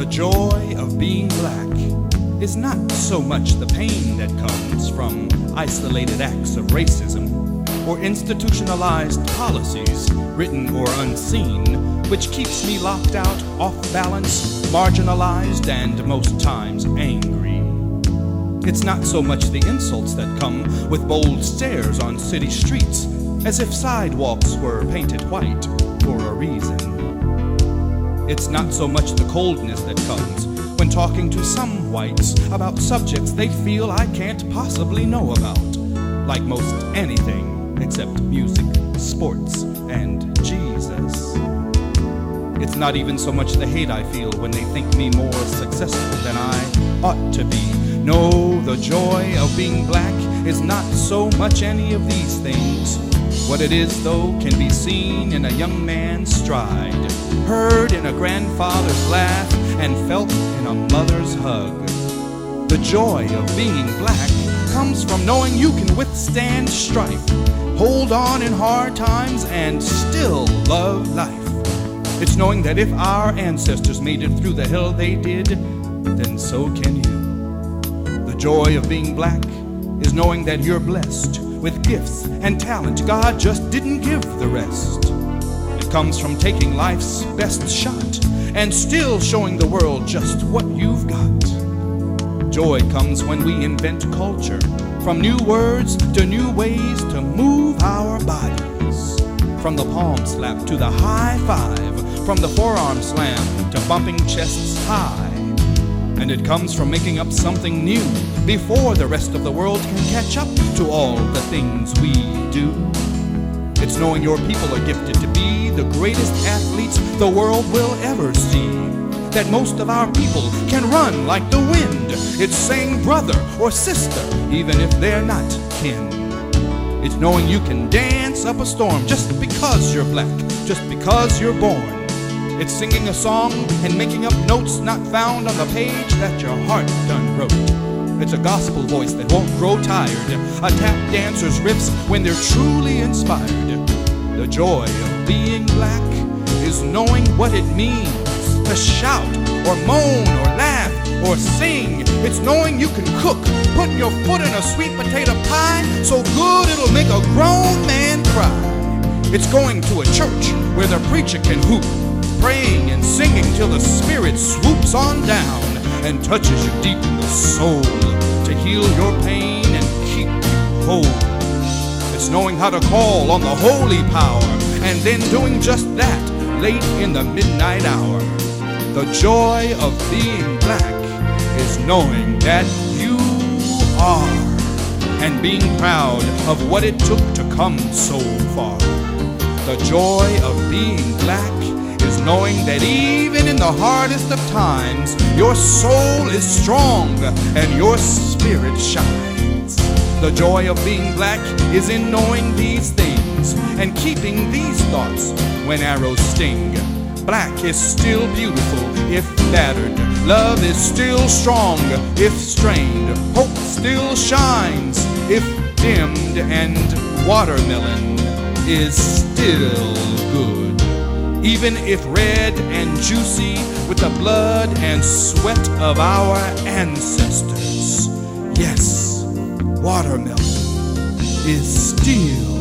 The joy of being black is not so much the pain that comes from isolated acts of racism or institutionalized policies, written or unseen, which keeps me locked out, off balance, marginalized, and most times angry. It's not so much the insults that come with bold stares on city streets, as if sidewalks were painted white for a reason. It's not so much the coldness that comes when talking to some whites about subjects they feel I can't possibly know about, like most anything except music, sports, and Jesus. It's not even so much the hate I feel when they think me more successful than I ought to be. No, the joy of being black is not so much any of these things. What it is, though, can be seen in a young man's stride, heard in a grandfather's laugh, and felt in a mother's hug. The joy of being black comes from knowing you can withstand strife, hold on in hard times, and still love life. It's knowing that if our ancestors made it through the hell they did, then so can you. The joy of being black is knowing that you're blessed with gifts and talent God just didn't give the rest. It comes from taking life's best shot and still showing the world just what you've got. Joy comes when we invent culture, from new words to new ways to move our bodies. From the palm slap to the high five, from the forearm slam to bumping chests high. And it comes from making up something new before the rest of the world can catch up to all the things we do. It's knowing your people are gifted to be the greatest athletes the world will ever see. That most of our people can run like the wind. It's saying brother or sister, even if they're not kin. It's knowing you can dance up a storm just because you're black, just because you're born. It's singing a song and making up notes not found on the page that your heart done wrote. It's a gospel voice that won't grow tired, a tap dancer's riffs when they're truly inspired. The joy of being black is knowing what it means to shout or moan or laugh or sing. It's knowing you can cook, putting your foot in a sweet potato pie so good it'll make a grown man cry. It's going to a church where the preacher can hoop, praying and singing till the Spirit swoops on down and touches you deep in the soul to heal your pain and keep you whole. It's knowing how to call on the holy power and then doing just that late in the midnight hour. The joy of being black is knowing that you are and being proud of what it took to come so far. The joy of being black is knowing that even in the hardest of times, your soul is strong and your spirit shines. The joy of being black is in knowing these things and keeping these thoughts when arrows sting. Black is still beautiful if battered. Love is still strong if strained. Hope still shines if dimmed. And watermelon is still good, even if red and juicy with the blood and sweat of our ancestors. Yes, watermelon is still